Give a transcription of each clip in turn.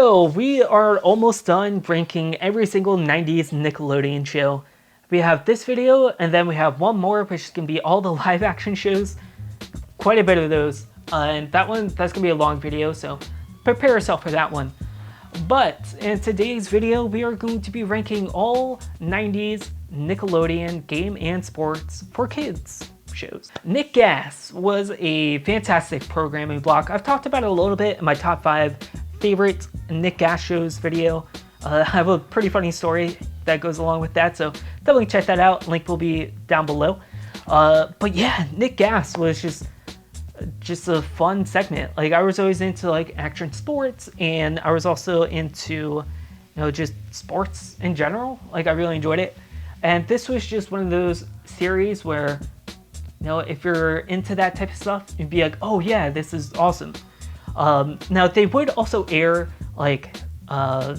So we are almost done ranking every single 90s Nickelodeon show. We have this video, and then we have one more, which is going to be all the live action shows. Quite a bit of those. And that's going to be a long video, so prepare yourself for that one. But in today's video, we are going to be ranking all 90s Nickelodeon Game and Sports for kids shows. Nick Gas was a fantastic programming block. I've talked about it a little bit in my top 5 favorite Nick Gas shows video. I have a pretty funny story that goes along with that, so definitely check that out. Link will be down below. But yeah, Nick Gas was just a fun segment. Like, I was always into like action sports, and I was also into, just sports in general. Like, I really enjoyed it. And this was just one of those series where, if you're into that type of stuff, you'd be like, oh yeah, this is awesome. Now they would also air like, I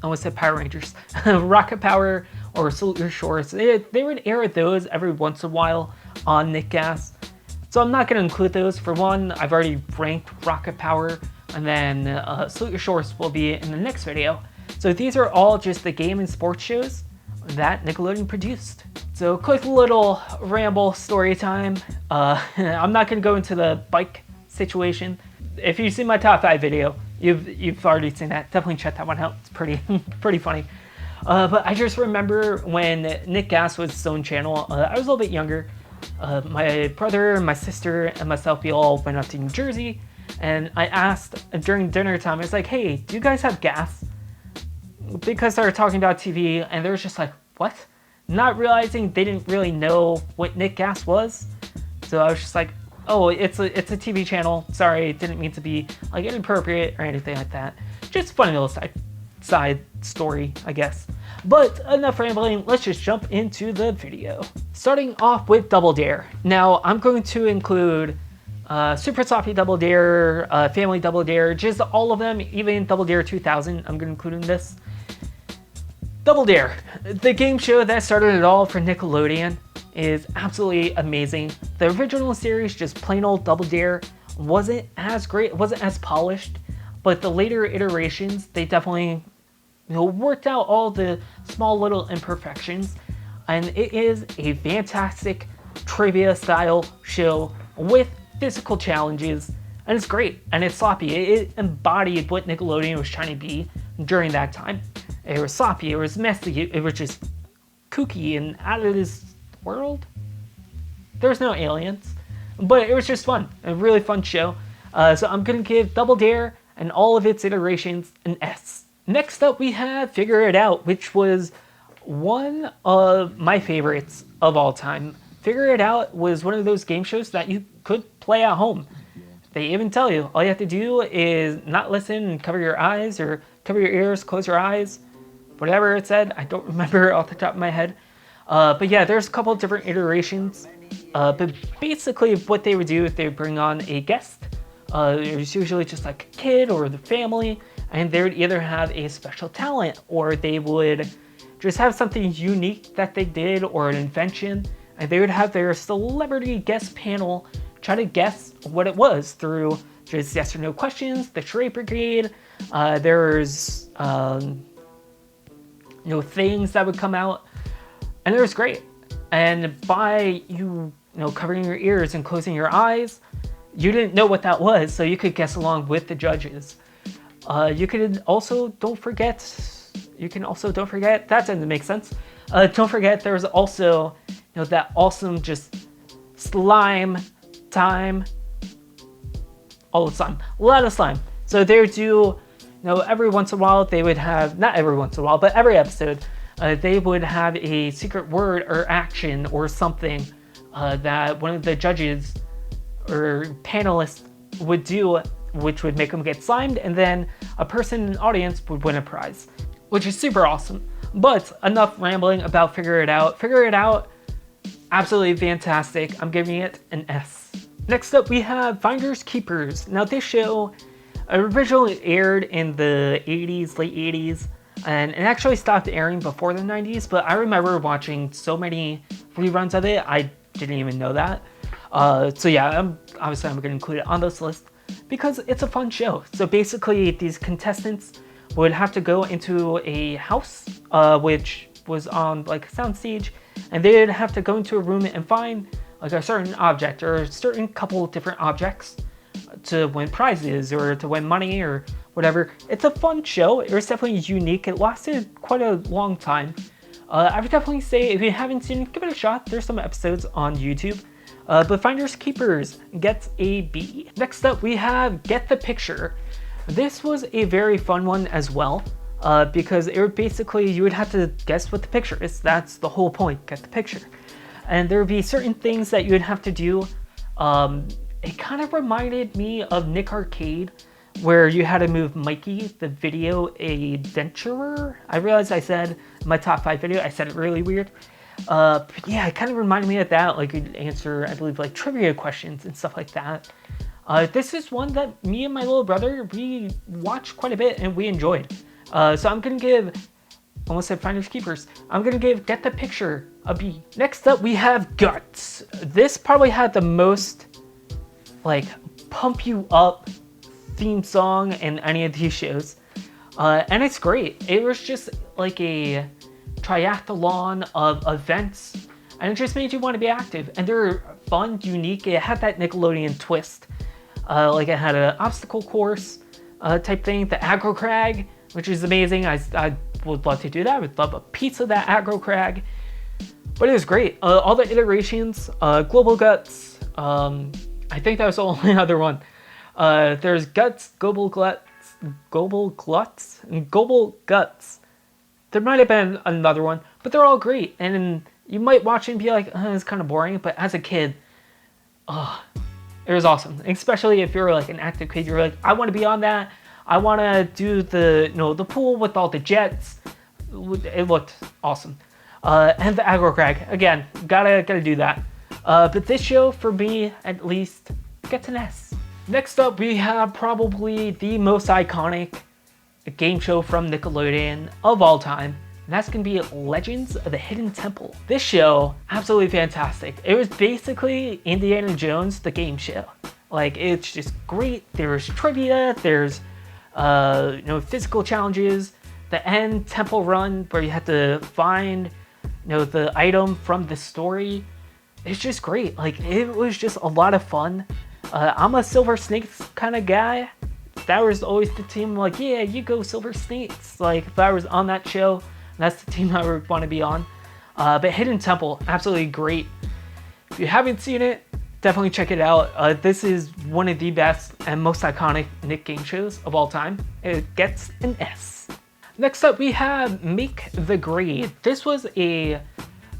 almost said Power Rangers, Rocket Power or Salute Your Shores. They would air those every once in a while on Nick Gas. So I'm not going to include those. For one, I've already ranked Rocket Power, and then Salute Your Shores will be in the next video. So these are all just the game and sports shows that Nickelodeon produced. So quick little ramble story time. I'm not going to go into the bike situation. If you've seen my top 5 video, you've already seen that. Definitely check that one out. It's pretty funny. But I just remember when Nick Gas was his own channel. I was a little bit younger. My brother, my sister, and myself, we all went up to New Jersey, and I asked during dinner time, I was like, hey, do you guys have gas? Because they were talking about TV, and they were just like, what? Not realizing they didn't really know what Nick Gas was. So I was just like, oh, it's a TV channel. Sorry, didn't mean to be like inappropriate or anything like that. Just a funny little side story, I guess. But enough rambling, let's just jump into the video. Starting off with Double Dare. Now, I'm going to include Super Sloppy Double Dare, Family Double Dare, just all of them, even Double Dare 2000, I'm going to include in this. Double Dare, the game show that started it all for Nickelodeon, is absolutely amazing. The original series, just plain old Double Dare, wasn't as great, wasn't as polished, but the later iterations, they definitely worked out all the small little imperfections, and it is a fantastic trivia style show with physical challenges, and it's great, and it's sloppy. It embodied what Nickelodeon was trying to be during that time. It was sloppy, it was messy, it was just kooky and out of this world. There was no aliens, but it was just fun, a really fun show. So I'm gonna give Double Dare and all of its iterations an S. Next up we have Figure It Out, which was one of my favorites of all time. Figure It Out was one of those game shows that you could play at home. They even tell you, all you have to do is not listen and cover your eyes, or cover your ears, close your eyes, whatever it said. I don't remember off the top of my head. But yeah, there's a couple of different iterations. But basically what they would do is they would bring on a guest. It was usually just like a kid or the family, and they would either have a special talent, or they would just have something unique that they did, or an invention, and they would have their celebrity guest panel try to guess what it was through just yes or no questions, the charade brigade. There's things that would come out, and it was great. And by you covering your ears and closing your eyes, you didn't know what that was, so you could guess along with the judges. You can also don't forget, that didn't make sense. Don't forget there's also that awesome just slime time. All the slime, a lot of slime. So they would do, every once in a while they would have, not every once in a while, but every episode, they would have a secret word or action or something that one of the judges or panelists would do, which would make them get slimed, and then a person in the audience would win a prize, which is super awesome. But enough rambling about Figure It Out. Figure It Out, absolutely fantastic. I'm giving it an S. Next up we have Finders Keepers. Now this show originally aired in the 80s, late 80s, and it actually stopped airing before the 90s, but I remember watching so many reruns of it, I didn't even know that. So yeah, I'm going to include it on this list. because it's a fun show. So basically these contestants would have to go into a house, which was on like a soundstage, and they'd have to go into a room and find like a certain object or a certain couple of different objects to win prizes or to win money or whatever. It's a fun show. It was definitely unique. It lasted quite a long time. I would definitely say if you haven't seen it, give it a shot. There's some episodes on YouTube. But Finders Keepers gets a B. Next up, we have Get the Picture. This was a very fun one as well, because it would basically, you would have to guess what the picture is. That's the whole point, get the picture. And there would be certain things that you would have to do. It kind of reminded me of Nick Arcade, where you had to move Mikey, the video adventurer. I realized I said in my top 5 video, I said it really weird. But yeah, it kind of reminded me of that. Like you'd answer, I believe, like trivia questions and stuff like that. This is one that me and my little brother, we watched quite a bit and we enjoyed. So I'm gonna give, almost said Finders Keepers, I'm gonna give Get the Picture a B. Next up, we have Guts. This probably had the most like pump you up theme song in any of these shows, and it's great. It was just like a triathlon of events, and it just made you want to be active, and they're fun, unique. It had that Nickelodeon twist, like it had an obstacle course type thing, the aggro crag, which is amazing. I would love to do that. I would love a piece of that aggro crag, but it was great. All the iterations, Global Guts, I think that was the only other one. There's Guts, Global Guts, and Global Guts. There might have been another one, but they're all great. And you might watch it and be like, it's kind of boring. But as a kid, it was awesome. Especially if you're like an active kid, you're like, I want to be on that. I want to do the, the pool with all the jets. It looked awesome. And the aggro crag, again, gotta do that. But this show, for me at least, gets an S. Next up, we have probably the most iconic game show from Nickelodeon of all time, and that's gonna be Legends of the Hidden Temple. This show, absolutely fantastic. It was basically Indiana Jones, the game show. Like, it's just great. There's trivia, there's physical challenges, the end temple run where you have to find the item from the story. It's just great. Like, it was just a lot of fun. I'm a Silver Snakes kind of guy. That was always the team, like, yeah, you go Silver Snakes. Like, if I was on that show, that's the team I would want to be on. But Hidden Temple, absolutely great. If you haven't seen it, definitely check it out. This is one of the best and most iconic Nick game shows of all time. It gets an S. Next up, we have Make the Grade. This was a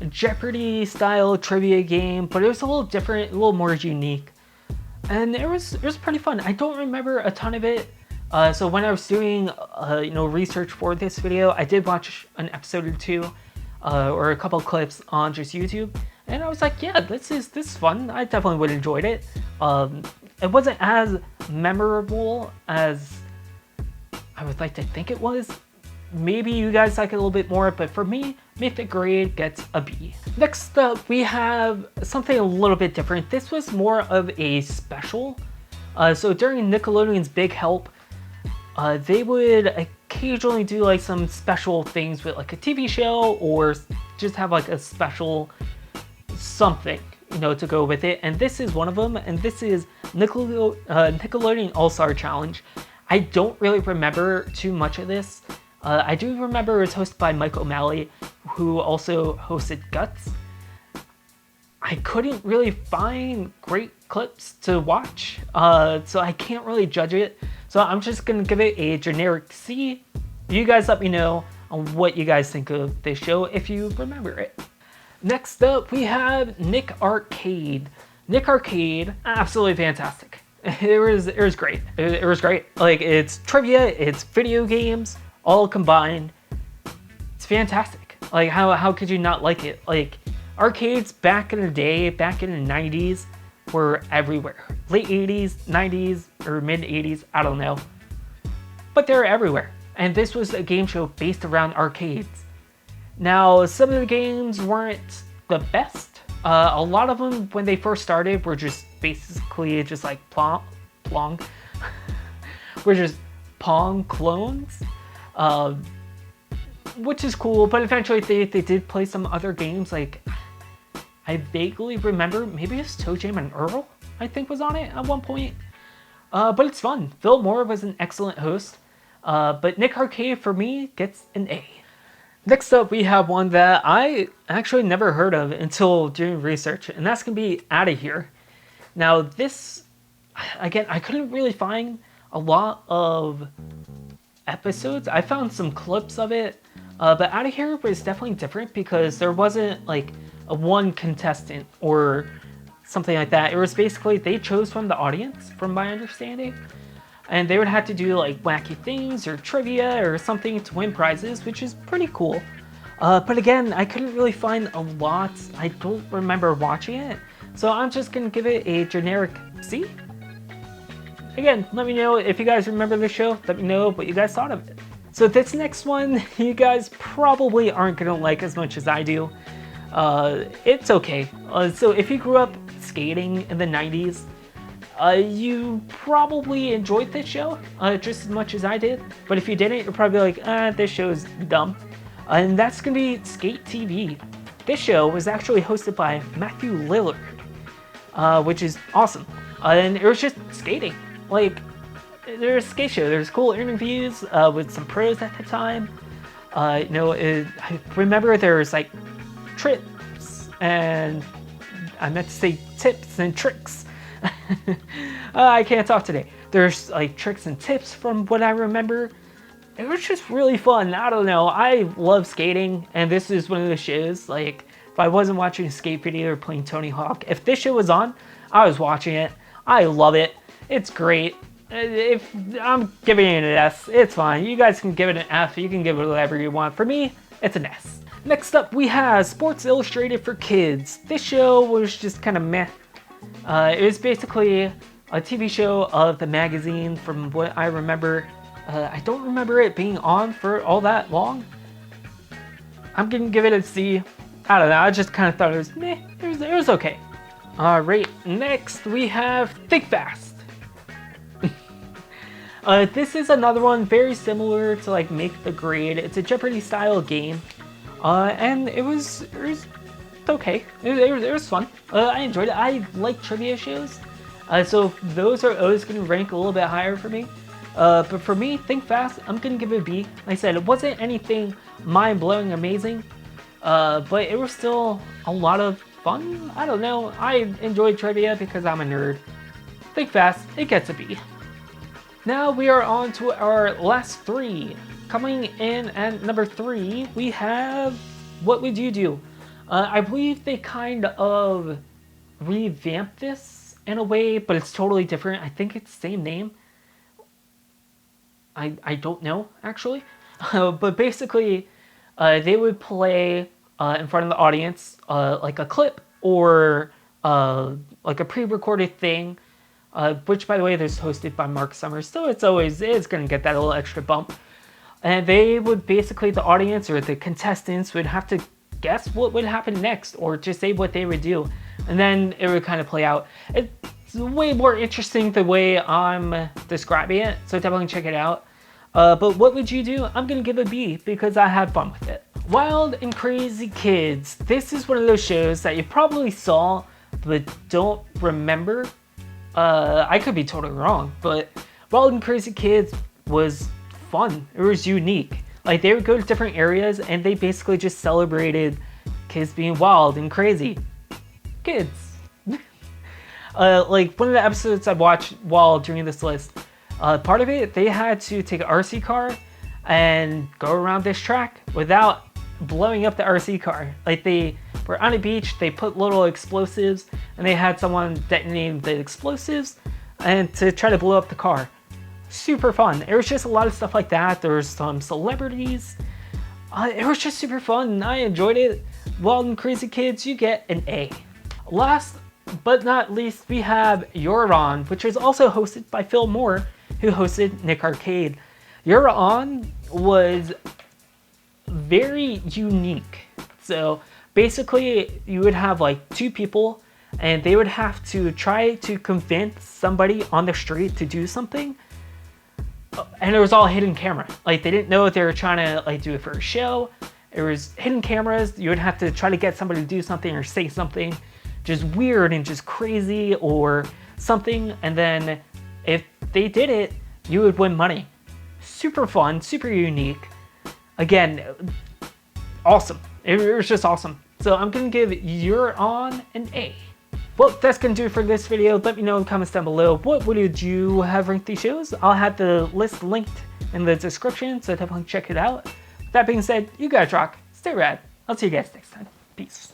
Jeopardy style trivia game, but it was a little different, a little more unique. And it was pretty fun. I don't remember a ton of it. So when I was doing research for this video, I did watch an episode or two, or a couple of clips on just YouTube, and I was like, yeah, this is fun. I definitely would have enjoyed it. It wasn't as memorable as I would like to think it was. Maybe you guys like it a little bit more, but for me, Make the Grade gets a B. Next up, we have something a little bit different. This was more of a special. So during Nickelodeon's Big Help, they would occasionally do like some special things with like a TV show, or just have like a special something, to go with it. And this is one of them, and this is Nickelodeon All-Star Challenge. I don't really remember too much of this. I do remember it was hosted by Mike O'Malley, who also hosted Guts. I couldn't really find great clips to watch, so I can't really judge it. So I'm just gonna give it a generic C. You guys let me know on what you guys think of this show if you remember it. Next up, we have Nick Arcade. Nick Arcade, absolutely fantastic. It was great. It was great. Like, it's trivia, it's video games, all combined. It's fantastic. Like, how could you not like it? Like, arcades back in the day, back in the 90s, were everywhere. Late 80s, 90s, or mid 80s, I don't know. But they're everywhere. And this was a game show based around arcades. Now, some of the games weren't the best. A lot of them, when they first started, were just basically just like plong. were just Pong clones, which is cool. But eventually they did play some other games. Like, I vaguely remember maybe it's Toe Jam and Earl, I think, was on it at one point. But it's fun. Phil Moore was an excellent host. But Nick Arcade, for me, gets an A. Next up, we have one that I actually never heard of until doing research, and that's going to be Outta Here. Now, this, again, I couldn't really find a lot of episodes. I found some clips of it, but Outta Here was definitely different because there wasn't like a one contestant or something like that. It was basically they chose from the audience, from my understanding. And they would have to do like wacky things or trivia or something to win prizes, which is pretty cool. But again, I couldn't really find a lot. I don't remember watching it. So I'm just going to give it a generic C. Again, let me know if you guys remember the show. Let me know what you guys thought of it. So this next one, you guys probably aren't going to like as much as I do. It's okay. So if you grew up skating in the 90s, you probably enjoyed this show just as much as I did. But if you didn't, you're probably like, this show's dumb. And that's going to be Skate TV. This show was actually hosted by Matthew Lillard, which is awesome. And it was just skating. Like, there's a skate show. There's cool interviews with some pros at the time. I remember there was like trips and I meant to say tips and tricks. I can't talk today. There's like tricks and tips from what I remember. It was just really fun. I don't know. I love skating, and this is one of the shows. Like, if I wasn't watching a skate video or playing Tony Hawk, if this show was on, I was watching it. I love it. It's great. If I'm giving it an S, it's fine. You guys can give it an F. You can give it whatever you want. For me, it's an S. Next up, we have Sports Illustrated for Kids. This show was just kind of meh. It was basically a TV show of the magazine from what I remember. I don't remember it being on for all that long. I'm gonna give it a C. I don't know, I just kind of thought it was meh. It was okay. Alright, next we have Think Fast. This is another one very similar to like Make the Grade. It's a Jeopardy style game. And it was okay. It was fun. I enjoyed it. I like trivia shows. So those are always going to rank a little bit higher for me. But for me, Think Fast, I'm going to give it a B. Like I said, it wasn't anything mind-blowing amazing. But it was still a lot of fun. I don't know. I enjoyed trivia because I'm a nerd. Think Fast, it gets a B. Now we are on to our last three. Coming in at number 3, we have What Would You Do? I believe they kind of revamped this in a way, but it's totally different. I think it's the same name. I don't know, actually. But basically, they would play in front of the audience like a clip or like a pre-recorded thing, which, by the way, is hosted by Mark Summers, so it's going to get that little extra bump. And they would basically, the audience or the contestants would have to guess what would happen next or just say what they would do. And then it would kind of play out. It's way more interesting the way I'm describing it, so definitely check it out. But What Would You Do? I'm going to give a B because I had fun with it. Wild and Crazy Kids. This is one of those shows that you probably saw but don't remember. I could be totally wrong, but Wild and Crazy Kids was fun. It was unique. Like, they would go to different areas and they basically just celebrated kids being wild and crazy. Kids. Like, one of the episodes I watched while doing this list, part of it, they had to take an RC car and go around this track without blowing up the RC car. Like, they were on a beach, they put little explosives, and they had someone detonate the explosives and to try to blow up the car. Super fun. There was just a lot of stuff like that. There was some celebrities. It was just super fun. I enjoyed it. Wild and Crazy Kids, you get an A. Last but not least, we have Euron, which is also hosted by Phil Moore, who hosted Nick Arcade. Euron was very unique. So basically, you would have like 2 people, and they would have to try to convince somebody on the street to do something. and it was all hidden camera. Like, they didn't know if they were trying to like do it for a show. It was hidden cameras. You would have to try to get somebody to do something or say something just weird and just crazy or something. And then if they did it, you would win money. Super fun, super unique. Again, awesome. It was just awesome. So I'm gonna give Euron an A. Well, that's gonna do it for this video. Let me know in the comments down below, what would you have ranked these shows? I'll have the list linked in the description, so definitely check it out. That being said, you guys rock, stay rad. I'll see you guys next time. Peace.